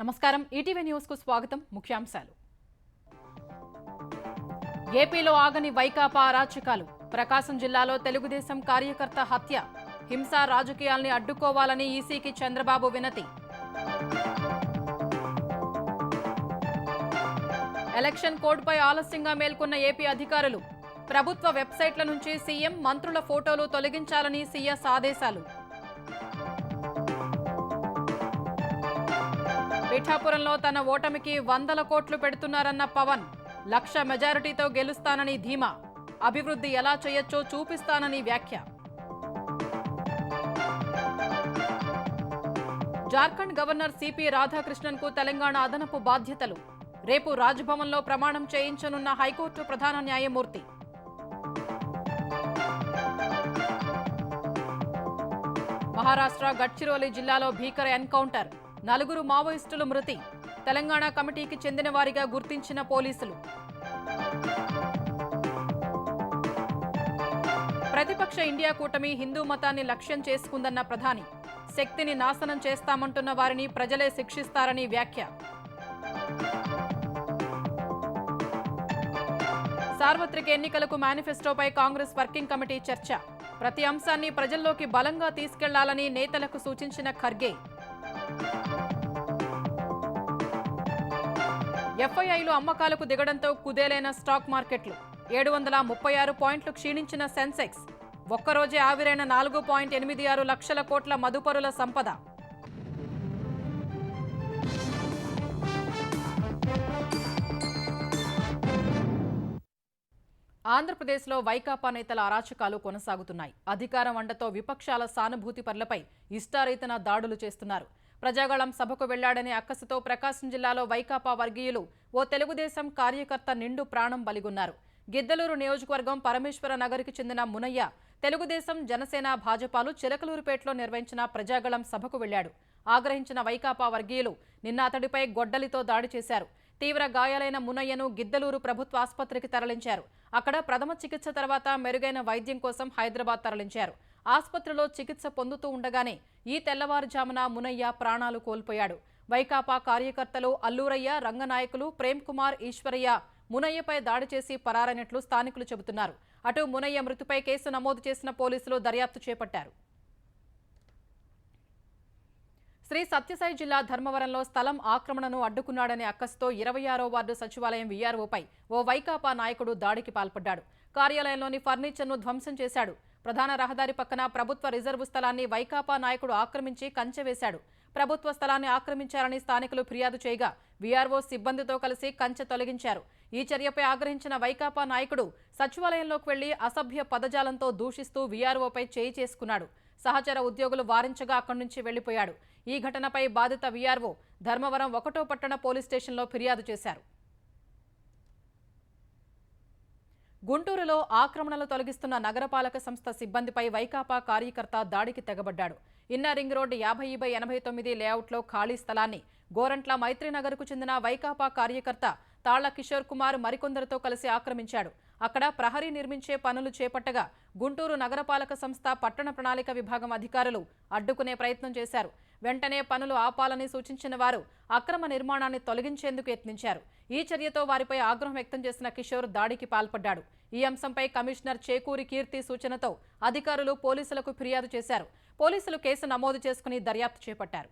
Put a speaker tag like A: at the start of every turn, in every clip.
A: నమస్కారం ETV news కు స్వాగతం ముఖ్యాంశాలు ఏపీలో ఆగని వైకాపా అరాచకాలు ప్రకాశం జిల్లాలో తెలుగుదేశం కార్యకర్త హత్య హింసా రాజకీయాల్ని అడ్డుకోవాలని ఈసీకి చంద్రబాబు వినతి ఎలక్షన్ కోడ్పై ఆలస్యంగా మేల్కొన్న ఏపీ అధికారులు ప్రభుత్వ వెబ్సైట్ల నుంచి సీఎం మంత్రుల ఫోటోలు తొలగించాలని సీఎస్ ఆదేశాలు పిఠాపురంలో తన ఓటమికి 100 కోట్లు పెడుతున్నారన్న పవన్ లక్ష మెజారిటీతో గెలుస్తానని ధీమా అభివృద్ధి ఎలా చేయొచ్చో చూపిస్తానని వ్యాఖ్య జార్ఖండ్ గవర్నర్ సిపి రాధాకృష్ణన్కు తెలంగాణ అదనపు బాధ్యతలు రేపు రాజ్భవన్లో ప్రమాణం చేయించనున్న హైకోర్టు ప్రధాన న్యాయమూర్తి మహారాష్ట్ర గడ్చిరోలి జిల్లాలో భీకర ఎన్కౌంటర్ 4 మావోయిస్టులు మృతి తెలంగాణ కమిటీకి చెందిన వారిగా గుర్తించిన పోలీసులు ప్రతిపక్ష ఇండియా కూటమి హిందూ మతాన్ని లక్ష్యం చేసుకుందన్న ప్రధాని శక్తిని నాశనం చేస్తామంటున్న వారిని ప్రజలే శిక్షిస్తారని వ్యాఖ్య సార్వత్రిక ఎన్నికలకు మేనిఫెస్టోపై కాంగ్రెస్ వర్కింగ్ కమిటీ చర్చ ప్రతి అంశాన్ని ప్రజల్లోకి బలంగా తీసుకెళ్లాలని నేతలకు సూచించిన ఖర్గే ఎఫ్ఐఐలు అమ్మకాలకు దిగడంతో కుదేలైన స్టాక్ మార్కెట్లు 736 పాయింట్లు క్షీణించిన సెన్సెక్స్ ఒక్కరోజే ఆవిరైన 4.86 లక్షల కోట్ల మదుపరుల సంపద ఆంధ్రప్రదేశ్లో వైకాపా నేతల అరాచకాలు కొనసాగుతున్నాయి. అధికారం అండతో విపక్షాల సానుభూతి పరులపై ఇష్టారీతన దాడులు చేస్తున్నారు. ప్రజాగళం సభకు వెళ్లాడనే అక్కసుతో ప్రకాశం జిల్లాలో వైకాపా వర్గీయులు ఓ తెలుగుదేశం కార్యకర్త నిండు ప్రాణం బలిగొన్నారు. గిద్దలూరు నియోజకవర్గం పరమేశ్వర నగర్కి చెందిన మునయ్య తెలుగుదేశం జనసేన భాజపాలు చిలకలూరుపేటలో నిర్వహించిన ప్రజాగళం సభకు వెళ్లాడు. ఆగ్రహించిన వైకాపా వర్గీయులు నిన్న అతడిపై గొడ్డలితో దాడి చేశారు. తీవ్ర గాయాలైన మునయ్యను గిద్దలూరు ప్రభుత్వ ఆసుపత్రికి తరలించారు. అక్కడ ప్రథమ చికిత్స తర్వాత మెరుగైన వైద్యం కోసం హైదరాబాద్ తరలించారు. ఆసుపత్రిలో చికిత్స పొందుతూ ఉండగానే ఈ తెల్లవారుజామున మునయ్య ప్రాణాలు కోల్పోయాడు. వైకాపా కార్యకర్తలు అల్లూరయ్య, రంగనాయకులు, ప్రేమ్ కుమార్, ఈశ్వరయ్య మునయ్యపై దాడి చేసి పరారైనట్లు స్థానికులు చెబుతున్నారు. అటు మునయ్య మృతిపై కేసు నమోదు చేసిన పోలీసులు దర్యాప్తు చేపట్టారు. శ్రీ సత్యసాయి జిల్లా ధర్మవరంలో స్థలం ఆక్రమణను అడ్డుకున్నాడనే అక్కసుతో 26వ వార్డు సచివాలయం వీఆర్ఓపై ఓ వైకాపా నాయకుడు దాడికి పాల్పడ్డాడు. కార్యాలయంలోని ఫర్నిచర్ను ధ్వంసం చేశాడు. ప్రధాన రహదారి పక్కన ప్రభుత్వ రిజర్వు స్థలాన్ని వైకాపా నాయకుడు ఆక్రమించి కంచె వేశాడు. ప్రభుత్వ స్థలాన్ని ఆక్రమించారని స్థానికులు ఫిర్యాదు చేయగా వీఆర్ఓ సిబ్బందితో కలిసి కంచె తొలగించారు. ఈ చర్యపై ఆగ్రహించిన వైకాపా నాయకుడు సచివాలయంలోకి వెళ్లి అసభ్య పదజాలంతో దూషిస్తూ వీఆర్ఓపై చేయి చేసుకున్నాడు. సహచర ఉద్యోగులు వారించగా అక్కడి నుంచి వెళ్లిపోయాడు. ఈ ఘటనపై బాధిత వీఆర్ఓ ధర్మవరం 1వ పట్టణ పోలీస్ స్టేషన్లో ఫిర్యాదు చేశారు. గుంటూరులో ఆక్రమణలు తొలగిస్తున్న నగరపాలక సంస్థ సిబ్బందిపై వైకాపా కార్యకర్త దాడికి తెగబడ్డాడు. ఇన్నర్ రింగ్ రోడ్డు 50/89 లేఅవుట్లో ఖాళీ స్థలాన్ని గోరంట్ల మైత్రీనగర్కు చెందిన వైకాపా కార్యకర్త తాళ్ల కిషోర్ కుమార్ మరికొందరితో కలిసి ఆక్రమించాడు. అక్కడ ప్రహరీ నిర్మించే పనులు చేపట్టగా గుంటూరు నగరపాలక సంస్థ పట్టణ ప్రణాళిక విభాగం అధికారులు అడ్డుకునే ప్రయత్నం చేశారు. వెంటనే పనులు ఆపాలని సూచించిన వారు అక్రమ నిర్మాణాన్ని తొలగించేందుకు యత్నించారు. ఈ చర్యతో వారిపై ఆగ్రహం వ్యక్తం చేసిన కిషోర్ దాడికి పాల్పడ్డాడు. ఈ అంశంపై కమిషనర్ చేకూరి కీర్తి సూచనతో అధికారులు పోలీసులకు ఫిర్యాదు చేశారు. పోలీసులు కేసు నమోదు చేసుకుని దర్యాప్తు చేపట్టారు.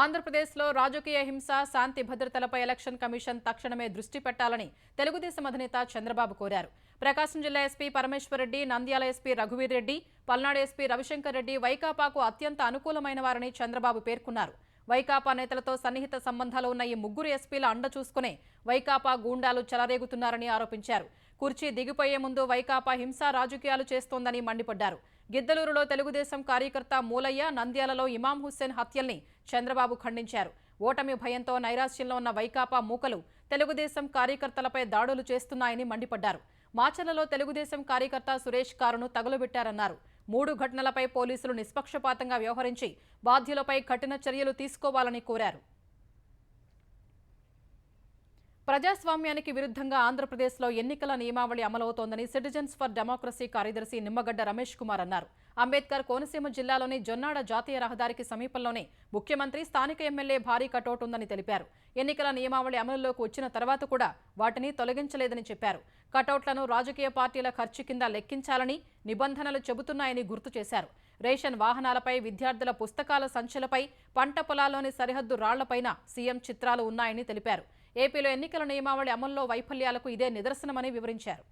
A: ఆంధ్రప్రదేశ్లో రాజకీయ హింస, శాంతి భద్రతలపై ఎలక్షన్ కమిషన్ తక్షణమే దృష్టి పెట్టాలని తెలుగుదేశం అధినేత చంద్రబాబు కోరారు. ప్రకాశం జిల్లా ఎస్పీ పరమేశ్వరరెడ్డి, నంద్యాల ఎస్పీ రఘువీర్ రెడ్డి, పల్నాడు ఎస్పీ రవిశంకర్ రెడ్డి వైకాపాకు అత్యంత అనుకూలమైన వారని చంద్రబాబు పేర్కొన్నారు. వైకాపా నేతలతో సన్నిహిత సంబంధాలు ఉన్న ఈ ముగ్గురు ఎస్పీల అండ చూసుకునే వైకాపా గూండాలు చెలరేగుతున్నారని ఆరోపించారు. కుర్చీ దిగిపోయే ముందు వైకాపా హింసా రాజకీయాలు చేస్తోందని మండిపడ్డారు. గిద్దలూరులో తెలుగుదేశం కార్యకర్త మూలయ్య, నంద్యాలలో ఇమాం హుస్సేన్ హత్యల్ని చంద్రబాబు ఖండించారు. ఓటమి భయంతో నైరాశ్యంలో ఉన్న వైకాపా మూకలు తెలుగుదేశం కార్యకర్తలపై దాడులు చేస్తున్నాయని మండిపడ్డారు. మాచర్లలో తెలుగుదేశం కార్యకర్త సురేష్ కారును తగులబెట్టారన్నారు. 3 ఘటనలపై పోలీసులు నిష్పక్షపాతంగా వ్యవహరించి బాధ్యులపై కఠిన చర్యలు తీసుకోవాలని కోరారు. ప్రజాస్వామ్యానికి విరుద్ధంగా ఆంధ్రప్రదేశ్లో ఎన్నికల నియమావళి అమలవుతోందని సిటిజన్స్ ఫర్ డెమోక్రసీ కార్యదర్శి నిమ్మగడ్డ రమేష్ కుమార్ అన్నారు. అంబేద్కర్ కోనసీమ జిల్లాలోని జొన్నాడ జాతీయ రహదారికి సమీపంలోనే ముఖ్యమంత్రి స్థానిక ఎమ్మెల్యే భారీ కటౌట్ ఉందని తెలిపారు. ఎన్నికల నియమావళి అమలులోకి వచ్చిన తర్వాత కూడా వాటిని తొలగించలేదని చెప్పారు. కటౌట్లను రాజకీయ పార్టీల ఖర్చు కింద లెక్కించాలని నిబంధనలు చెబుతున్నాయని గుర్తు చేశారు. రేషన్ వాహనాలపై, విద్యార్థుల పుస్తకాల సంచులపై, పంట పొలాల్లోని సరిహద్దు రాళ్లపైన సీఎం చిత్రాలు ఉన్నాయని తెలిపారు. ఏపీలో ఎన్నికల నియమావళి అమల్లో వైఫల్యాలకు ఇదే నిదర్శనమని వివరించారు.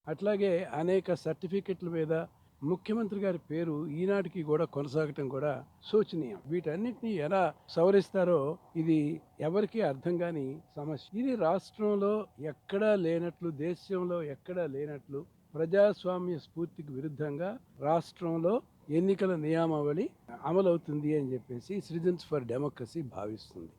B: అట్లాగే అనేక సర్టిఫికెట్ల మీద ముఖ్యమంత్రి గారి పేరు ఈనాటికి కూడా కొనసాగటం కూడా శోచనీయం. వీటన్నిటిని ఎలా సవరిస్తారో ఇది ఎవరికీ అర్థం కాని సమస్య. ఇది రాష్ట్రంలో ఎక్కడా లేనట్లు, దేశంలో ఎక్కడా లేనట్లు ప్రజాస్వామ్య స్ఫూర్తికి విరుద్ధంగా రాష్ట్రంలో ఎన్నికల నియమావళి అమలవుతుంది అని చెప్పేసి సిటిజన్స్ ఫర్ డెమోక్రసీ భావిస్తుంది.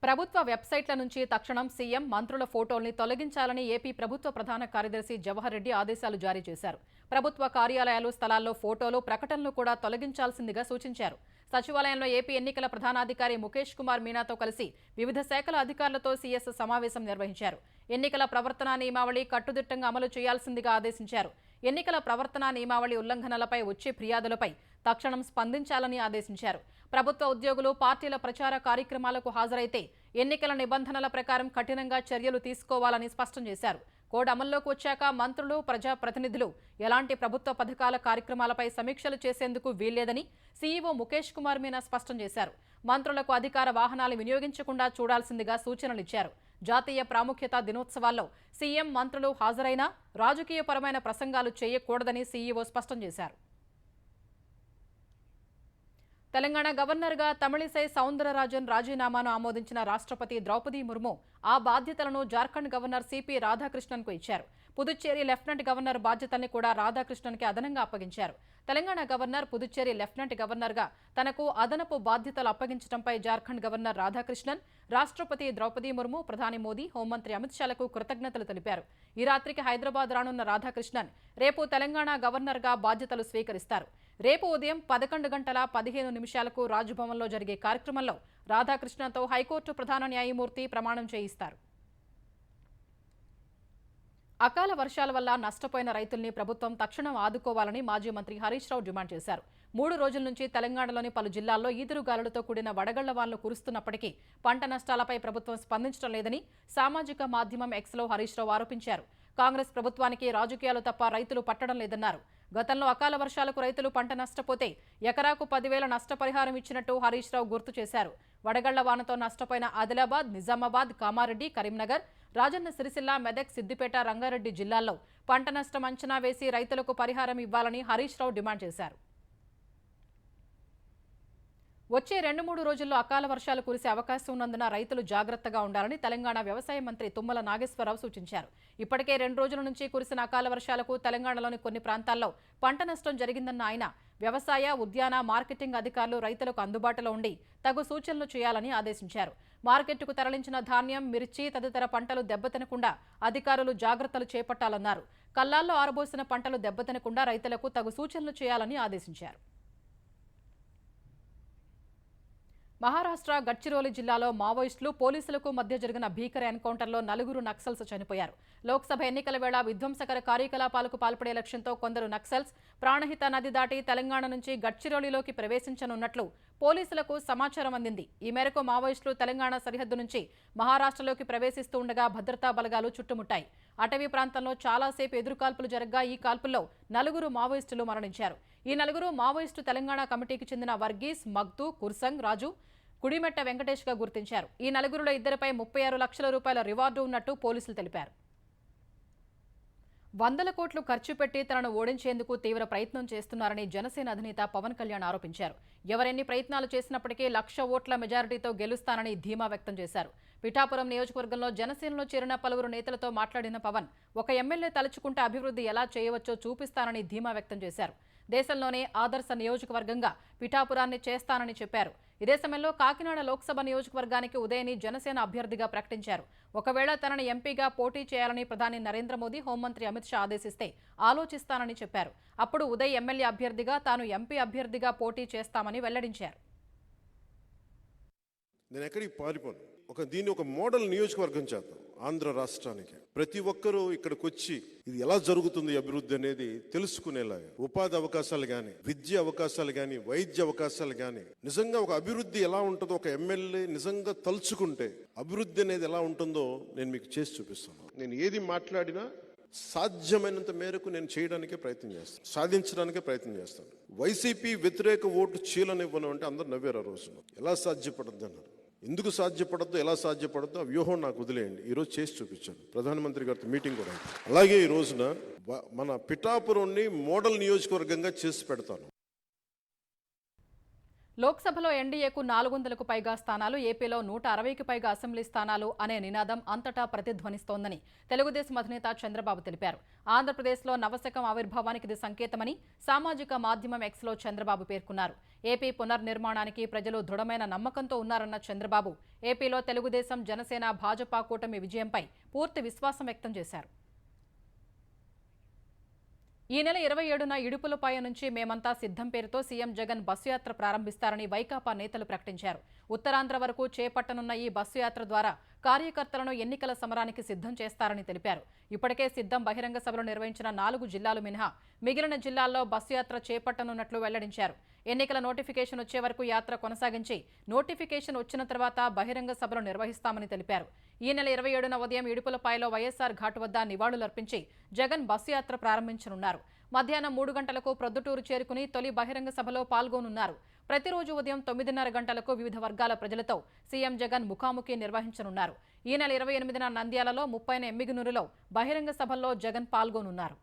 A: ప్రభుత్వ వెబ్సైట్ల నుంచి తక్షణం సీఎం, మంత్రుల ఫోటోల్ని తొలగించాలని ఏపీ ప్రభుత్వ ప్రధాన కార్యదర్శి జవహర్ రెడ్డి ఆదేశాలు జారీ చేశారు. ప్రభుత్వ కార్యాలయాలు, స్థలాల్లో ఫోటోలు, ప్రకటనలు కూడా తొలగించాల్సిందిగా సూచించారు. సచివాలయంలో ఏపీ ఎన్నికల ప్రధానాధికారి ముఖేష్ కుమార్ మీనాతో కలిసి వివిధ శాఖల అధికారులతో సీఎస్ సమావేశం నిర్వహించారు. ఎన్నికల ప్రవర్తనా నియమావళి కట్టుదిట్టంగా అమలు చేయాల్సిందిగా ఆదేశించారు. ఎన్నికల ప్రవర్తనా నియమావళి ఉల్లంఘనలపై వచ్చే ఫిర్యాదులపై తక్షణం స్పందించాలని ఆదేశించారు. ప్రభుత్వ ఉద్యోగులు పార్టీల ప్రచార కార్యక్రమాలకు హాజరైతే ఎన్నికల నిబంధనల ప్రకారం కఠినంగా చర్యలు తీసుకోవాలని స్పష్టం చేశారు. కోడ్ అమల్లోకి వచ్చాక మంత్రులు, ప్రజాప్రతినిధులు ఎలాంటి ప్రభుత్వ పథకాల కార్యక్రమాలపై సమీక్షలు చేసేందుకు వీల్లేదని సీఈఓ ముఖేష్ కుమార్ మీనా స్పష్టం చేశారు. మంత్రులకు అధికార వాహనాలు వినియోగించకుండా చూడాల్సిందిగా సూచనలిచ్చారు. జాతీయ ప్రాముఖ్యత దినోత్సవాల్లో సీఎం, మంత్రులు హాజరైనా రాజకీయపరమైన ప్రసంగాలు చేయకూడదని సీఈఓ స్పష్టం చేశారు. తెలంగాణ గవర్నర్గా తమిళిసై సౌందరరాజన్ రాజీనామాను ఆమోదించిన రాష్ట్రపతి ద్రౌపది ముర్ము ఆ బాధ్యతలను జార్ఖండ్ గవర్నర్ సిపి రాధాకృష్ణన్కు ఇచ్చారు. పుదుచ్చేరి లెఫ్టినెంట్ గవర్నర్ బాధ్యతల్ని కూడా రాధాకృష్ణన్కి అదనంగా అప్పగించారు. తెలంగాణ గవర్నర్ పుదుచ్చేరి లెఫ్టినెంట్ గవర్నర్గా తనకు అదనపు బాధ్యతలు అప్పగించడంపై జార్ఖండ్ గవర్నర్ రాధాకృష్ణన్, రాష్ట్రపతి ద్రౌపది ముర్ము, ప్రధాని మోదీ, హోంమంత్రి అమిత్ షాలకు కృతజ్ఞతలు తెలిపారు. ఈ రాత్రికి హైదరాబాద్ రానున్న రాధాకృష్ణన్ రేపు తెలంగాణ గవర్నర్గా బాధ్యతలు స్వీకరిస్తారు. రేపు ఉదయం 11 గంటల 15 నిమిషాలకు రాజ్భవన్లో జరిగే కార్యక్రమంలో రాధాకృష్ణన్తో హైకోర్టు ప్రధాన న్యాయమూర్తి ప్రమాణం చేయిస్తారు. అకాల వర్షాల వల్ల నష్టపోయిన రైతుల్ని ప్రభుత్వం తక్షణం ఆదుకోవాలని మాజీ మంత్రి హరీష్ రావు డిమాండ్ చేశారు. 3 రోజుల నుంచి తెలంగాణలోని పలు జిల్లాల్లో ఈదురుగాలులతో కూడిన వడగళ్ల వానలు కురుస్తున్నప్పటికీ పంట నష్టాలపై ప్రభుత్వం స్పందించడం లేదని సామాజిక మాధ్యమం ఎక్స్లో హరీష్ రావు ఆరోపించారు. కాంగ్రెస్ ప్రభుత్వానికి రాజకీయాలు తప్ప రైతులు పట్టడం లేదన్నారు. గతంలో అకాల వర్షాలకు రైతులు పంట నష్టపోతే ఎకరాకు 10,000 నష్టపరిహారం ఇచ్చినట్టు హరీష్ రావు గుర్తు చేశారు. వడగళ్ల వానతో నష్టపోయిన ఆదిలాబాద్, నిజామాబాద్, కామారెడ్డి, కరీంనగర్, రాజన్న సిరిసిల్ల, మెదక్, సిద్దిపేట, రంగారెడ్డి జిల్లాల్లో పంట నష్టం అంచనా వేసి రైతులకు పరిహారం ఇవ్వాలని హరీష్ రావు డిమాండ్ చేశారు. వచ్చే 2-3 రోజుల్లో అకాల వర్షాలు కురిసే అవకాశం ఉన్నందున రైతులు జాగ్రత్తగా ఉండాలని తెలంగాణ వ్యవసాయ మంత్రి తుమ్మల నాగేశ్వరరావు సూచించారు. ఇప్పటికే 2 రోజుల నుంచి కురిసిన అకాల వర్షాలకు తెలంగాణలోని కొన్ని ప్రాంతాల్లో పంట నష్టం జరిగిందన్న ఆయన వ్యవసాయ, ఉద్యాన, మార్కెటింగ్ అధికారులు రైతులకు అందుబాటులో ఉండి తగు సూచనలు చేయాలని ఆదేశించారు. మార్కెట్కు తరలించిన ధాన్యం, మిర్చి తదితర పంటలు దెబ్బతినకుండా అధికారులు జాగ్రత్తలు చేపట్టాలన్నారు. కల్లాల్లో ఆరబోసిన పంటలు దెబ్బతినకుండా రైతులకు తగు సూచనలు చేయాలని ఆదేశించారు. మహారాష్ట్ర గడ్చిరోలి జిల్లాలో మావోయిస్టులు, పోలీసులకు మధ్య జరిగిన భీకర ఎన్కౌంటర్లో 4 నక్సల్స్ చనిపోయారు. లోక్సభ ఎన్నికల వేళ విధ్వంసకర కార్యకలాపాలకు పాల్పడే లక్ష్యంతో కొందరు నక్సల్స్ ప్రాణహిత నది దాటి తెలంగాణ నుంచి గడ్చిరోలిలోకి ప్రవేశించనున్నట్లు పోలీసులకు సమాచారం అందింది. ఈ మేరకు మావోయిస్టులు తెలంగాణ సరిహద్దు నుంచి మహారాష్ట్రలోకి ప్రవేశిస్తూ ఉండగా భద్రతా బలగాలు చుట్టుముట్టాయి. అటవీ ప్రాంతంలో చాలాసేపు ఎదురుకాల్పులు జరగ్గా ఈ కాల్పుల్లో 4 మావోయిస్టులు మరణించారు. ఈ 4 మావోయిస్టు తెలంగాణ కమిటీకి చెందిన వర్గీస్, మగ్దు, కుర్సంగ్ రాజు, కుడిమెట్ట వెంకటేష్ గా గుర్తించారు. ఈ 4లో ఇద్దరిపై 36 లక్షల రూపాయల రివార్డు ఉన్నట్టు పోలీసులు తెలిపారు. 100 కోట్లు ఖర్చు పెట్టి తనను ఓడించేందుకు తీవ్ర ప్రయత్నం చేస్తున్నారని జనసేన అధినేత పవన్ కళ్యాణ్ ఆరోపించారు. ఎవరెన్ని ప్రయత్నాలు చేసినప్పటికీ 1,00,000 ఓట్ల మెజారిటీతో గెలుస్తానని ధీమా వ్యక్తం చేశారు. పిఠాపురం నియోజకవర్గంలో జనసేనలో చేరిన పలువురు నేతలతో మాట్లాడిన పవన్ ఒక ఎమ్మెల్యే తలుచుకుంటే అభివృద్ధి ఎలా చేయవచ్చో చూపిస్తానని ధీమా వ్యక్తం చేశారు. దేశంలోనే ఆదర్శ నియోజకవర్గంగా పిఠాపురాన్ని చేస్తానని చెప్పారు. ఇదే సమయంలో కాకినాడ లోక్సభ నియోజకవర్గానికి ఉదయని జనసేన అభ్యర్థిగా ప్రకటించారు. ఒకవేళ తనని ఎంపీగా పోటీ చేయాలని ప్రధాని నరేంద్ర మోదీ, హోంమంత్రి అమిత్ షా ఆదేశిస్తే ఆలోచిస్తానని చెప్పారు. అప్పుడు ఉదయ్ ఎమ్మెల్యే అభ్యర్థిగా, తాను ఎంపీ అభ్యర్థిగా పోటీ చేస్తామని వెల్లడించారు.
C: నేను ఎక్కడికి పారిపోను. దీన్ని ఒక మోడల్ నియోజకవర్గం చేద్దాం ఆంధ్ర రాష్ట్రానికి. ప్రతి ఒక్కరూ ఇక్కడికి వచ్చి ఇది ఎలా జరుగుతుంది అభివృద్ధి అనేది తెలుసుకునేలాగా ఉపాధి అవకాశాలు కానీ, విద్య అవకాశాలు కానీ, వైద్య అవకాశాలు కానీ, నిజంగా ఒక అభివృద్ధి ఎలా ఉంటుందో ఒక ఎమ్మెల్యే నిజంగా తలుచుకుంటే అభివృద్ధి అనేది ఎలా ఉంటుందో నేను మీకు చేసి చూపిస్తాను. నేను ఏది మాట్లాడినా సాధ్యమైనంత మేరకు నేను చేయడానికే ప్రయత్నం చేస్తాను, సాధించడానికే ప్రయత్నం చేస్తాను. వైసీపీ వ్యతిరేక ఓటు చీలనివ్వను అంటే అందరు నవ్వారు ఆ రోజున. ఎలా సాధ్యపడద్దు అన్నారు. ఎందుకు సాధ్యపడద్దు, ఎలా సాధ్యపడద్దు ఆ వ్యూహం నాకు వదిలేయండి. ఈరోజు చేసి చూపించాను. ప్రధానమంత్రి గారితో మీటింగ్ కూడా అయింది. అలాగే ఈ రోజున మన పిఠాపురంని మోడల్ నియోజకవర్గంగా చేసి పెడతాను.
A: లోక్సభలో ఎన్డీఏకు 400కు పైగా స్థానాలు, ఏపీలో 160కి పైగా అసెంబ్లీ స్థానాలు అనే నినాదం అంతటా ప్రతిధ్వనిస్తోందని తెలుగుదేశం అధినేత చంద్రబాబు తెలిపారు. ఆంధ్రప్రదేశ్లో నవశకం ఆవిర్భావానికి ఇది సంకేతమని సామాజిక మాధ్యమం ఎక్స్లో చంద్రబాబు పేర్కొన్నారు. ఏపీ పునర్నిర్మాణానికి ప్రజలు దృఢమైన నమ్మకంతో ఉన్నారన్న చంద్రబాబు ఏపీలో తెలుగుదేశం, జనసేన, భాజపా కూటమి విజయంపై పూర్తి విశ్వాసం వ్యక్తం చేశారు. ఈ నెల 27న ఇడుపులపాయ నుంచి మేమంతా సిద్ధం పేరుతో సీఎం జగన్ బస్సు యాత్ర ప్రారంభిస్తారని వైకాపా నేతలు ప్రకటించారు. ఉత్తరాంధ్ర వరకు చేపట్టనున్న ఈ బస్సు యాత్ర ద్వారా కార్యకర్తలను ఎన్నికల సమరానికి సిద్ధం చేస్తారని తెలిపారు. ఇప్పటికే సిద్ధం బహిరంగ సభలు నిర్వహించిన 4 జిల్లాలు మినహా మిగిలిన జిల్లాల్లో బస్సు యాత్ర చేపట్టనున్నట్లు వెల్లడించారు. ఎన్నికల నోటిఫికేషన్ వచ్చే వరకు యాత్ర కొనసాగించి నోటిఫికేషన్ వచ్చిన తర్వాత బహిరంగ సభలు నిర్వహిస్తామని తెలిపారు. ఈ నెల 27న ఉదయం ఇడుపులపాయలో వైఎస్ఆర్ ఘాట్ వద్ద నివాళులర్పించి జగన్ బస్సు యాత్ర ప్రారంభించనున్నారు. మధ్యాహ్నం 3 గంటలకు ప్రొద్దుటూరు చేరుకుని తొలి బహిరంగ సభలో పాల్గొనున్నారు. ప్రతిరోజు ఉదయం 9:30 గంటలకు వివిధ వర్గాల ప్రజలతో సీఎం జగన్ ముఖాముఖి నిర్వహించనున్నారు. ఈ నెల 28న నంద్యాలలో, 30న ఎమ్మిగనూరులో బహిరంగ సభల్లో జగన్ పాల్గొనున్నారు.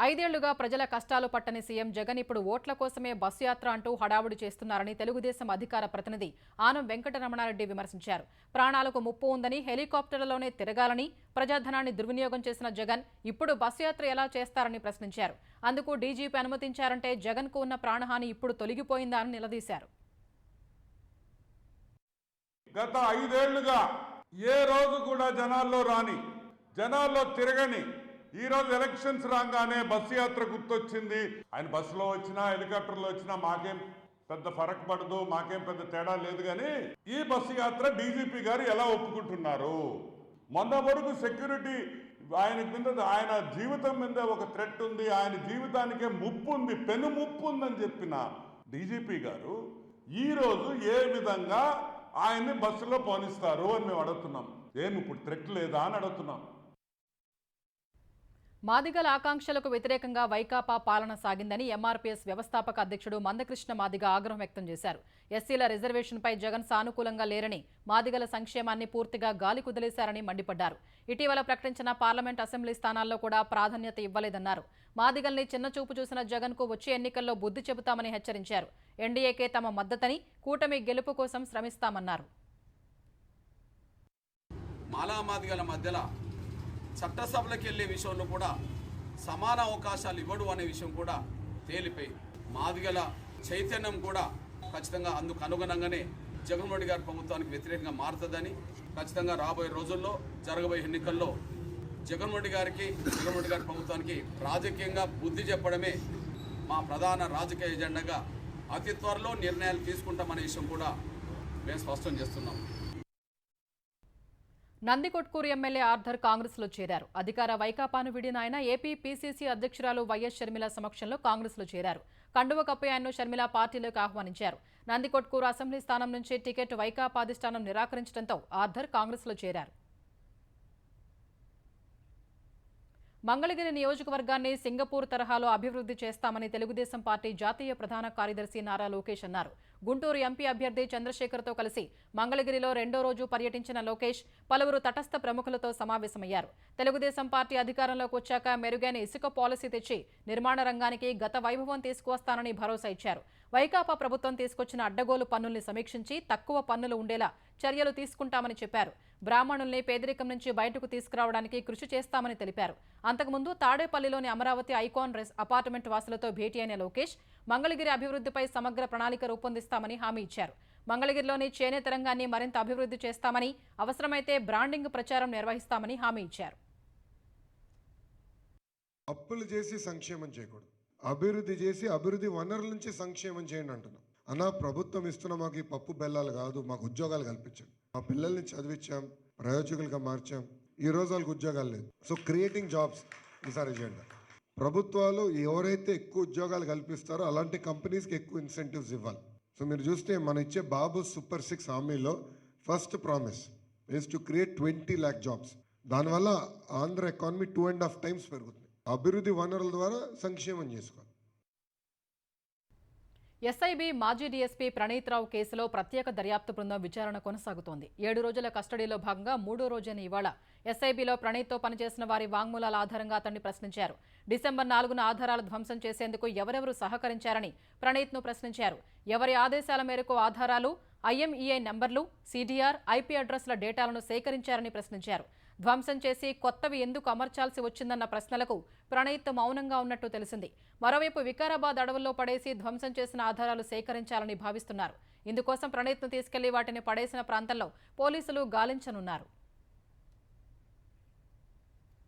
A: 5 ఏళ్లుగా ప్రజల కష్టాలు పట్టని సీఎం జగన్ ఇప్పుడు ఓట్ల కోసమే బస్సు యాత్ర అంటూ హడావుడి చేస్తున్నారని తెలుగుదేశం అధికార ప్రతినిధి ఆనం వెంకటరమణారెడ్డి విమర్శించారు. ప్రాణాలకు ముప్పు ఉందని హెలికాప్టర్లలోనే తిరగాలని ప్రజాధనాన్ని దుర్వినియోగం చేసిన జగన్ ఇప్పుడు బస్సు యాత్ర ఎలా చేస్తారని ప్రశ్నించారు. అందుకు డీజీపీ అనుమతించారంటే జగన్కు ఉన్న ప్రాణహాని ఇప్పుడు తొలగిపోయిందా అని నిలదీశారు.
D: గత 5 ఏళ్లుగా ఏ రోజు కూడా జనాల్లో రాని, జనాల్లో తిరగని, ఈ రోజు ఎలక్షన్స్ రాగానే బస్సు యాత్ర గుర్తొచ్చింది. ఆయన బస్సులో వచ్చినా హెలికాప్టర్లో వచ్చినా మాకేం పెద్ద ఫరక్ పడదు, మాకేం పెద్ద తేడా లేదు. కానీ ఈ బస్సు యాత్ర డీజీపీ గారు ఎలా ఒప్పుకుంటున్నారు? మొన్న వరకు సెక్యూరిటీ ఆయన జీవితం మీద ఒక థ్రెట్ ఉంది, ఆయన జీవితానికే ముప్పు ఉంది, పెను ముప్పు ఉందని చెప్పిన డీజీపీ గారు ఈరోజు ఏ విధంగా ఆయన్ని బస్సులో పోనిస్తారు అని మేము అడుగుతున్నాం. ఏమి ఇప్పుడు థ్రెట్ లేదా అని అడుగుతున్నాం.
A: మాదిగల ఆకాంక్షలకు వ్యతిరేకంగా వైకాపా పాలన సాగిందని ఎంఆర్పీఎస్ వ్యవస్థాపక అధ్యక్షుడు మందకృష్ణ మాదిగ ఆగ్రహం వ్యక్తం చేశారు. ఎస్సీల రిజర్వేషన్పై జగన్ సానుకూలంగా లేరని, మాదిగల సంక్షేమాన్ని పూర్తిగా గాలి కుదిలేశారని మండిపడ్డారు. ఇటీవల ప్రకటించిన పార్లమెంట్, అసెంబ్లీ స్థానాల్లో కూడా ప్రాధాన్యత ఇవ్వలేదన్నారు. మాదిగల్ని చిన్నచూపు చూసిన జగన్కు వచ్చే ఎన్నికల్లో బుద్ధి చెబుతామని హెచ్చరించారు. ఎన్డీఏకే తమ మద్దతని, కూటమి గెలుపు కోసం శ్రమిస్తామన్నారు.
E: మాదిగల మధ్యలో చట్టసభలకు వెళ్ళే విషయంలో కూడా సమాన అవకాశాలు ఇవ్వడు అనే విషయం కూడా తేలిపోయి మాదిగల చైతన్యం కూడా ఖచ్చితంగా అందుకు అనుగుణంగానే జగన్మోహన్ గారి ప్రభుత్వానికి వ్యతిరేకంగా మారుతుందని, ఖచ్చితంగా రాబోయే రోజుల్లో జరగబోయే ఎన్నికల్లో జగన్మోహన్ గారి ప్రభుత్వానికి రాజకీయంగా బుద్ధి చెప్పడమే మా ప్రధాన రాజకీయ ఎజెండాగా అతి త్వరలో నిర్ణయాలు తీసుకుంటామనే విషయం కూడా మేము స్పష్టం చేస్తున్నాం.
A: నందికొట్కూరు ఎమ్మెల్యే ఆర్థర్ కాంగ్రెస్లో చేరారు. అధికార వైకాపాను విడిన ఆయన ఏపీ పీసీసీ అధ్యక్షురాలు వైఎస్ షర్మిల సమక్షంలో కాంగ్రెస్లో చేరారు. కండువ కప్పి ఆయన్ను షర్మిల పార్టీలోకి ఆహ్వానించారు. నందికొట్కూరు అసెంబ్లీ స్థానం నుంచి టికెట్ వైకాపా అధిష్టానం నిరాకరించడంతో ఆర్థర్ కాంగ్రెస్లో చేరారు. మంగళగిరి నియోజకవర్గాన్ని సింగపూర్ తరహాలో అభివృద్ధి చేస్తామని తెలుగుదేశం పార్టీ జాతీయ ప్రధాన కార్యదర్శి నారా లోకేష్ అన్నారు. గుంటూరు ఎంపీ అభ్యర్థి చంద్రశేఖర్తో కలిసి మంగళగిరిలో 2వ రోజు పర్యటించిన లోకేష్ పలువురు తటస్థ ప్రముఖులతో సమావేశమయ్యారు. తెలుగుదేశం పార్టీ అధికారంలోకి వచ్చాక మెరుగైన ఇసుక పాలసీ తెచ్చి నిర్మాణ రంగానికి గత వైభవం తీసుకువస్తానని భరోసా ఇచ్చారు. వైకాపా ప్రభుత్వం తీసుకొచ్చిన అడ్డగోలు పన్నుల్ని సమీక్షించి తక్కువ పన్నులు ఉండేలా చర్యలు తీసుకుంటామని చెప్పారు. బ్రాహ్మణుల్ని పేదరికం నుంచి బయటకు తీసుకురావడానికి కృషి చేస్తామని తెలిపారు. అంతకుముందు తాడేపల్లిలోని అమరావతి ఐకాన్ అపార్ట్మెంట్ వాసులతో భేటీ అయిన లోకేష్ మంగళగిరి అభివృద్ధిపై సమగ్ర ప్రణాళిక రూపొందిస్తామని హామీ ఇచ్చారు. మంగళగిరిలోని చేనేత రంగాన్ని మరింత అభివృద్ధి చేస్తామని, అవసరమైతే బ్రాండింగ్ ప్రచారం నిర్వహిస్తామని హామీ ఇచ్చారు.
F: అప్పులు చేసి సంక్షేమం చేయకూడదు, అభివృద్ధి చేసి అభివృద్ధి వనరుల నుంచి సంక్షేమం చేయండి అంటున్నాం. అన్న ప్రభుత్వం ఇస్తున్న మాకు ఈ పప్పు బెల్లాలు కాదు, మాకు ఉద్యోగాలు కల్పించాం, మా పిల్లల్ని చదివించాం, ప్రయోజకులుగా మార్చాం, ఈ రోజు వాళ్ళకి ఉద్యోగాలు లేదు. సో క్రియేటింగ్ జాబ్స్ ఈసారి ఎజెండా. ప్రభుత్వాలు ఎవరైతే ఎక్కువ ఉద్యోగాలు కల్పిస్తారో అలాంటి కంపెనీస్కి ఎక్కువ ఇన్సెంటివ్స్ ఇవ్వాలి. సో మీరు చూస్తే మనం ఇచ్చే బాబు సూపర్ 6 హామీలో first promise is to create 20 lakh jobs. దానివల్ల ఆంధ్ర ఎకానమీ 2.5 times పెరుగుతుంది. అభివృద్ధి వనరుల ద్వారా సంక్షేమం చేసుకోవాలి.
A: ఎస్ఐబి మాజీ డీఎస్పీ ప్రణీత్ రావు కేసులో ప్రత్యేక దర్యాప్తు బృందం విచారణ కొనసాగుతోంది. 7 రోజుల కస్టడీలో భాగంగా 3వ రోజైన ఇవాళ ఎస్ఐబిలో ప్రణీత్తో పనిచేసిన వారి వాంగ్మూలాల ఆధారంగా అతన్ని ప్రశ్నించారు. డిసెంబర్ 4న ఆధారాలు ధ్వంసం చేసేందుకు ఎవరెవరు సహకరించారని ప్రణీత్ను ప్రశ్నించారు. ఎవరి ఆదేశాల మేరకు ఆధారాలు, ఐఎంఈఐ నంబర్లు, సిడిఆర్, ఐపీ అడ్రస్ల డేటాలను సేకరించారని ప్రశ్నించారు. ధ్వంసం చేసి కొత్తవి ఎందుకు అమర్చాల్సి వచ్చిందన్న ప్రశ్నలకు ప్రణీత్ మౌనంగా ఉన్నట్టు తెలిసింది. మరోవైపు వికారాబాద్ అడవుల్లో పడేసి ధ్వంసం చేసిన ఆధారాలు సేకరించాలని భావిస్తున్నారు. ఇందుకోసం ప్రణీత్ను తీసుకెళ్లి వాటిని పడేసిన ప్రాంతంలో పోలీసులు గాలించనున్నారు.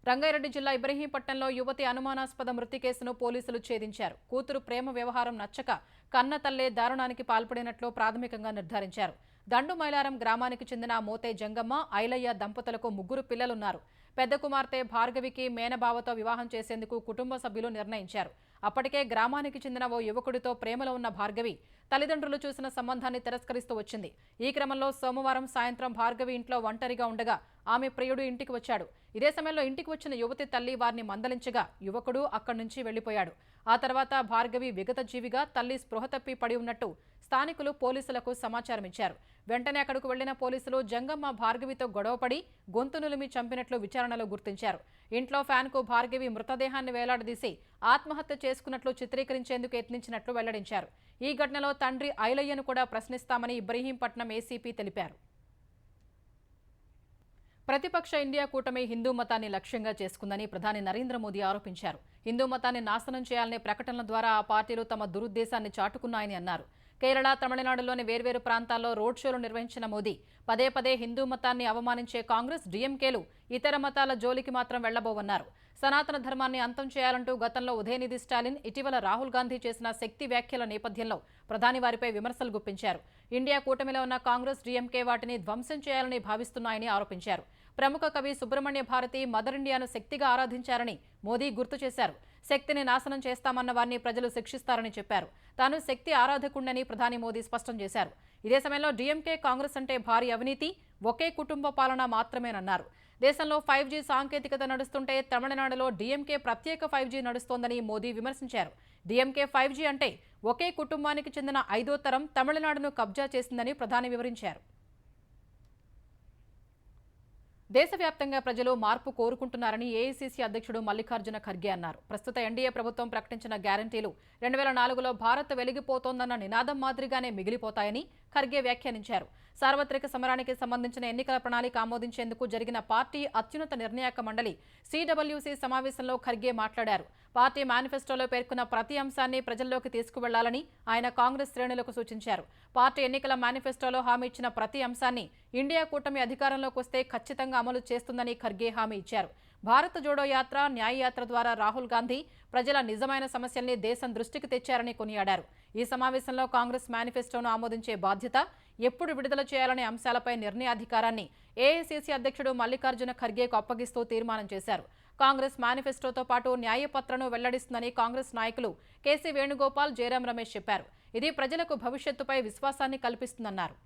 A: రంగారెడ్డి జిల్లా ఇబ్రహీంపట్నంలో యువతి అనుమానాస్పద మృతి కేసును పోలీసులు ఛేదించారు. కూతురు ప్రేమ వ్యవహారం నచ్చక కన్న తల్లే దారుణానికి పాల్పడినట్లు ప్రాథమికంగా నిర్ధారించారు. దండు మైలారం గ్రామానికి చెందిన మోతే జంగమ్మ, ఐలయ్య దంపతులకు 3 పిల్లలున్నారు. పెద్ద కుమార్తె భార్గవికి మేనబావతో వివాహం చేసేందుకు కుటుంబ సభ్యులు నిర్ణయించారు. అప్పటికే గ్రామానికి చెందిన ఓ యువకుడితో ప్రేమలో ఉన్న భార్గవి తల్లిదండ్రులు చూసిన సంబంధాన్ని తిరస్కరిస్తూ వచ్చింది. ఈ క్రమంలో సోమవారం సాయంత్రం భార్గవి ఇంట్లో ఒంటరిగా ఉండగా ఆమె ప్రియుడు ఇంటికి వచ్చాడు. ఇదే సమయంలో ఇంటికి వచ్చిన యువతి తల్లి వారిని మందలించగా యువకుడు అక్కడి నుంచి వెళ్లిపోయాడు. ఆ తర్వాత భార్గవి విగతజీవిగా తల్లి స్పృహ తప్పి పడి ఉన్నట్టు స్థానికులు పోలీసులకు సమాచారం ఇచ్చారు. వెంటనే అక్కడకు వెళ్లిన పోలీసులు జంగమ్మ భార్గవితో గొడవపడి గొంతు నులిమి చంపినట్లు విచారణలో గుర్తించారు. ఇంట్లో ఫ్యాన్కు భార్గవి మృతదేహాన్ని వేలాడదీసి ఆత్మహత్య చేసుకున్నట్లు చిత్రీకరించేందుకు యత్నించినట్లు వెల్లడించారు. ఈ ఘటనలో తండ్రి ఐలయ్యను కూడా ప్రశ్నిస్తామని ఇబ్రహీంపట్నం ఏసీపీ తెలిపారు. ప్రతిపక్ష ఇండియా కూటమి హిందూ మతాన్ని లక్ష్యంగా చేసుకుందని ప్రధాని నరేంద్ర మోదీ ఆరోపించారు. హిందూ మతాన్ని నాశనం చేయాలనే ప్రకటనల ద్వారా ఆ పార్టీలు తమ దురుద్దేశాన్ని చాటుకున్నాయని అన్నారు. కేరళ, తమిళనాడులోని వేర్వేరు ప్రాంతాల్లో రోడ్ షోలు నిర్వహించిన మోదీ పదే పదే హిందూ మతాన్ని అవమానించే కాంగ్రెస్, డీఎంకేలు ఇతర మతాల జోలికి మాత్రం వెళ్లబోవన్నారు. సనాతన ధర్మాన్ని అంతం చేయాలంటూ గతంలో ఉదయనిధి స్టాలిన్, ఇటీవల రాహుల్ గాంధీ చేసిన శక్తి వ్యాఖ్యల నేపథ్యంలో ప్రధాని వారిపై విమర్శలు గుప్పించారు. ఇండియా కూటమిలో ఉన్న కాంగ్రెస్, డీఎంకే వాటిని ధ్వంసం చేయాలని భావిస్తున్నాయని ఆరోపించారు. ప్రముఖ కవి సుబ్రహ్మణ్య భారతి మదర్ ఇండియాను శక్తిగా ఆరాధించారని మోదీ గుర్తు చేశారు. శక్తిని నాశనం చేస్తామన్న వారిని ప్రజలు శిక్షిస్తారని చెప్పారు. తాను శక్తి ఆరాధకుండని ప్రధాని మోదీ స్పష్టం చేశారు. ఇదే సమయంలో డీఎంకే, కాంగ్రెస్ అంటే భారీ అవినీతి, ఒకే కుటుంబ పాలన మాత్రమేనన్నారు. దేశంలో 5G సాంకేతికత నడుస్తుంటే తమిళనాడులో డీఎంకే ప్రత్యేక 5G నడుస్తోందని మోదీ విమర్శించారు. డీఎంకే 5G అంటే ఒకే కుటుంబానికి చెందిన 5వ తరం తమిళనాడును కబ్జా చేసిందని ప్రధాని వివరించారు. దేశవ్యాప్తంగా ప్రజలు మార్పు కోరుకుంటున్నారని ఏఐసీసీ అధ్యక్షుడు మల్లికార్జున ఖర్గే అన్నారు. ప్రస్తుత ఎన్డీఏ ప్రభుత్వం ప్రకటించిన గ్యారంటీలు 2004లో భారత్ వెలిగిపోతోందన్న నినాదం మాదిరిగానే మిగిలిపోతాయని ఖర్గే వ్యాఖ్యానించారు. సార్వత్రిక సమరానికి సంబంధించిన ఎన్నికల ప్రణాళిక ఆమోదించేందుకు జరిగిన పార్టీ అత్యున్నత నిర్ణాయక మండలి సిడబ్ల్యూసీ సమావేశంలో ఖర్గే మాట్లాడారు. పార్టీ మేనిఫెస్టోలో పేర్కొన్న ప్రతి అంశాన్ని ప్రజల్లోకి తీసుకువెళ్లాలని ఆయన కాంగ్రెస్ శ్రేణులకు సూచించారు. పార్టీ ఎన్నికల మేనిఫెస్టోలో హామీ ఇచ్చిన ప్రతి అంశాన్ని ఇండియా కూటమి అధికారంలోకి వస్తే ఖచ్చితంగా అమలు చేస్తుందని ఖర్గే హామీ ఇచ్చారు. భారత్ జోడో యాత్ర, న్యాయ యాత్ర ద్వారా రాహుల్ గాంధీ ప్రజల నిజమైన సమస్యల్ని దేశం దృష్టికి తెచ్చారని కొనియాడారు. ఈ సమావేశంలో కాంగ్రెస్ మేనిఫెస్టోను ఆమోదించే బాధ్యత, ఎప్పుడు విడుదల చేయాలనే అంశాలపై నిర్ణయాధికారాన్ని ఏఐసీసీ అధ్యక్షుడు మల్లికార్జున ఖర్గేకు అప్పగిస్తూ తీర్మానం చేశారు. కాంగ్రెస్ మేనిఫెస్టోతో పాటు న్యాయపత్రను వెల్లడిస్తుందని కాంగ్రెస్ నాయకులు కేసీ వేణుగోపాల్, జయరాం రమేష్ చెప్పారు. ఇది ప్రజలకు భవిష్యత్తుపై విశ్వాసాన్ని కల్పిస్తుందన్నారు.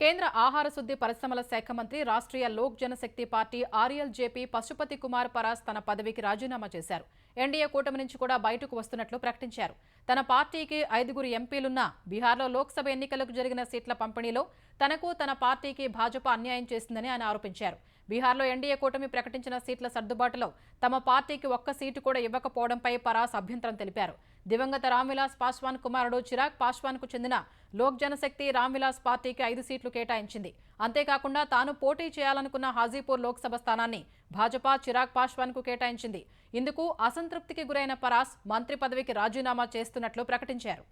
A: కేంద్ర ఆహార శుద్ధి పరిశ్రమల శాఖ మంత్రి, రాష్ట్రీయ లోక్ జనశక్తి పార్టీ ఆర్ఎల్జేపీ పశుపతి కుమార్ పరాస్ తన పదవికి రాజీనామా చేశారు. ఎన్డీఏ కూటమి నుంచి కూడా బయటకు వస్తున్నట్లు ప్రకటించారు. తన పార్టీకి 5 ఎంపీలున్నా బీహార్లో లోక్సభ ఎన్నికలకు జరిగిన సీట్ల పంపిణీలో తనకు, తన పార్టీకి భాజపా అన్యాయం చేసిందని ఆయన ఆరోపించారు. బీహార్లో ఎన్డీఏ కూటమి ప్రకటించిన సీట్ల సర్దుబాటులో తమ పార్టీకి 1 సీటు కూడా ఇవ్వకపోవడంపై పరాస్ అభ్యంతరం తెలిపారు. దివంగత రామ్విలాస్ పాస్వాన్ కుమారుడు చిరాగ్ పాస్వాన్కు చెందిన లోక్ జనశక్తి రామ్విలాస్ పార్టీకి 5 సీట్లు కేటాయించింది. అంతేకాకుండా తాను పోటీ చేయాలనుకున్న హాజీపూర్ లోక్సభ స్థానాన్ని భాజపా చిరాగ్ పాస్వాన్కు కేటాయించింది. ఇందుకు అసంతృప్తికి గురైన పరాస్ మంత్రి పదవికి రాజీనామా చేస్తున్నట్లు ప్రకటించారు.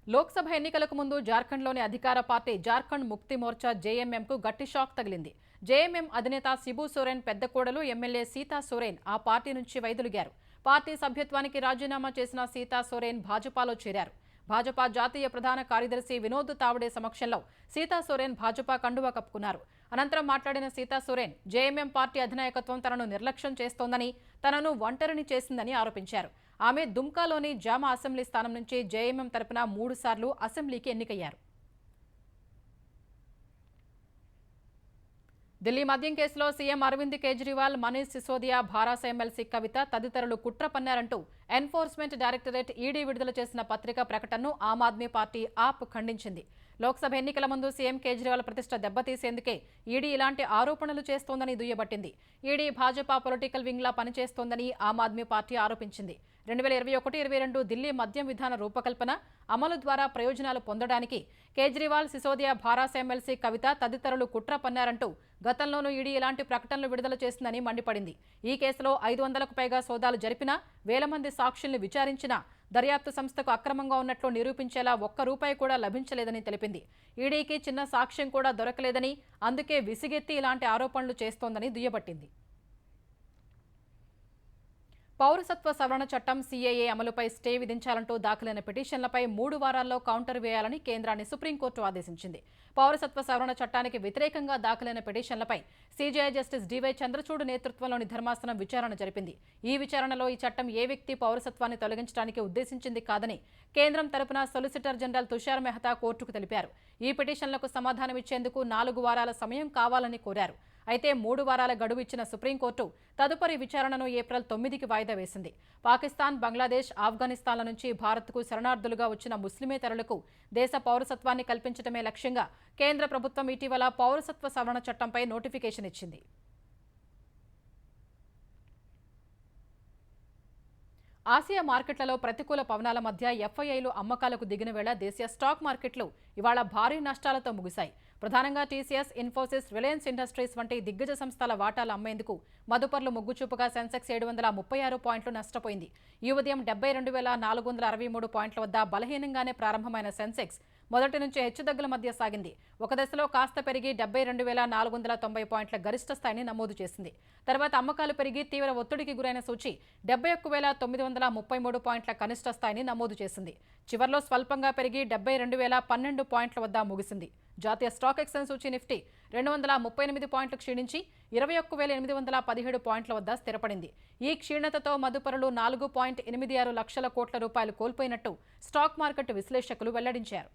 A: లోక్సభ ఎన్నికలకు ముందు జార్ఖండ్లోని అధికార పార్టీ జార్ఖండ్ ముక్తి మోర్చా జేఎంఎంకు గట్టి షాక్ తగిలింది. జేఎంఎం అధినేత శిబు సోరెన్ పెద్ద కోడలు ఎమ్మెల్యే సీతా సోరెన్ ఆ పార్టీ నుంచి వైదొలిగారు. పార్టీ సభ్యత్వానికి రాజీనామా చేసిన సీతా సోరెన్ భాజపాలో చేరారు. భాజపా జాతీయ ప్రధాన కార్యదర్శి వినోద్ తావడే సమక్షంలో సీతా సోరెన్ భాజపా కండువా కప్పుకున్నారు. అనంతరం మాట్లాడిన సీతా సోరెన్ జేఎంఎం పార్టీ అధినాయకత్వం తనను నిర్లక్ష్యం చేస్తోందని, తనను ఒంటరిని చేసిందని ఆరోపించారు. ఆమె దుమ్కాలోని జామా అసెంబ్లీ స్థానం నుంచి జేఎంఎం తరపున 3 సార్లు అసెంబ్లీకి ఎన్నికయ్యారు. ఢిల్లీ మద్యం కేసులో సీఎం అరవింద్ కేజ్రీవాల్, మనీష్ సిసోదియా, భారాస ఎమ్మెల్సీ కవిత తదితరులు కుట్ర పన్నారంటూ ఎన్ఫోర్స్మెంట్ డైరెక్టరేట్ ఈడీ విడుదల చేసిన పత్రికా ప్రకటనను ఆమ్ ఆద్మీ పార్టీ ఆప్ ఖండించింది. లోక్సభ ఎన్నికల ముందు సీఎం కేజ్రీవాల్ ప్రతిష్ట దెబ్బతీసేందుకే ఈడీ ఇలాంటి ఆరోపణలు చేస్తోందని దుయ్యబట్టింది. ఈడీ భాజపా పొలిటికల్ వింగ్లా పనిచేస్తోందని ఆమ్ ఆద్మీ పార్టీ ఆరోపించింది. 2021-22 ఢిల్లీ మద్యం విధాన రూపకల్పన, అమలు ద్వారా ప్రయోజనాలు పొందడానికి కేజ్రీవాల్, సిసోదియా, భారాస ఎమ్మెల్సీ కవిత తదితరులు కుట్ర పన్నారంటూ గతంలోనూ ఈడీ ఇలాంటి ప్రకటనలు విడుదల చేసిందని మండిపడింది. ఈ కేసులో 500కు పైగా సోదాలు జరిపినా, వేల మంది సాక్షుల్ని విచారించినా దర్యాప్తు సంస్థకు అక్రమంగా ఉన్నట్లు నిరూపించేలా ₹1 కూడా లభించలేదని తెలిపింది. ఈడీకి చిన్న సాక్ష్యం కూడా దొరకలేదని, అందుకే విసిగెత్తి ఇలాంటి ఆరోపణలు చేస్తోందని దుయ్యబట్టింది. పౌరసత్వ సవరణ చట్టం సీఏఏ అమలుపై స్టే విధించాలంటూ దాఖలైన పిటిషన్లపై 3 వారాల్లో కౌంటర్ వేయాలని కేంద్రాన్ని సుప్రీంకోర్టు ఆదేశించింది. పౌరసత్వ సవరణ చట్టానికి వ్యతిరేకంగా దాఖలైన పిటిషన్లపై సీజేఐ జస్టిస్ డివై చంద్రచూడ్ నేతృత్వంలోని ధర్మాసనం విచారణ జరిపింది. ఈ విచారణలో ఈ చట్టం ఏ వ్యక్తి పౌరసత్వాన్ని తొలగించడానికి ఉద్దేశించింది కాదని కేంద్రం తరపున సొలిసిటర్ జనరల్ తుషార్ మెహతా కోర్టుకు తెలిపారు. ఈ పిటిషన్లకు సమాధానమిచ్చేందుకు 4 వారాల సమయం కావాలని కోరారు. అయితే 3 వారాల గడువు ఇచ్చిన సుప్రీంకోర్టు తదుపరి విచారణను ఏప్రిల్ 9కి వాయిదా వేసింది. పాకిస్తాన్, బంగ్లాదేశ్, ఆఫ్ఘనిస్తాన్ల నుంచి భారత్కు శరణార్థులుగా వచ్చిన ముస్లిమేతరులకు దేశ పౌరసత్వాన్ని కల్పించడమే లక్ష్యంగా కేంద్ర ప్రభుత్వం ఇటీవల పౌరసత్వ సవరణ చట్టంపై నోటిఫికేషన్ ఇచ్చింది. ఆసియా మార్కెట్లలో ప్రతికూల పవనాల మధ్య ఎఫ్ఐఐలు అమ్మకాలకు దిగిన వేళ దేశీయ స్టాక్ మార్కెట్లు ఇవాళ భారీ నష్టాలతో ముగిశాయి. ప్రధానంగా టీసీఎస్, ఇన్ఫోసిస్, రిలయన్స్ ఇండస్ట్రీస్ వంటి దిగ్గజ సంస్థల వాటాలు అమ్మేందుకు మదుపర్లు మొగ్గుచూపుగా సెన్సెక్స్ 736 పాయింట్లు నష్టపోయింది. ఈ ఉదయం 72,463 పాయింట్ల వద్ద బలహీనంగానే ప్రారంభమైన సెన్సెక్స్ మొదటి నుంచి హెచ్చుతగ్గుల మధ్య సాగింది. ఒక దశలో కాస్త పెరిగి 72,490 పాయింట్ల గరిష్ట స్థాయిని నమోదు చేసింది. తర్వాత అమ్మకాలు పెరిగి తీవ్ర ఒత్తిడికి గురైన సూచి 71,933 పాయింట్ల కనిష్ట స్థాయిని నమోదు చేసింది. చివర్లో స్వల్పంగా పెరిగి 72,012 పాయింట్ల వద్ద ముగిసింది. జాతీయ స్టాక్ ఎక్స్చేంజ్ సూచి నిఫ్టీ 238 పాయింట్లు క్షీణించి 21,817 పాయింట్ల వద్ద స్థిరపడింది. ఈ క్షీణతతో మదుపరులు 4.86 లక్షల కోట్ల రూపాయలు కోల్పోయినట్టు స్టాక్ మార్కెట్ విశ్లేషకులు వెల్లడించారు.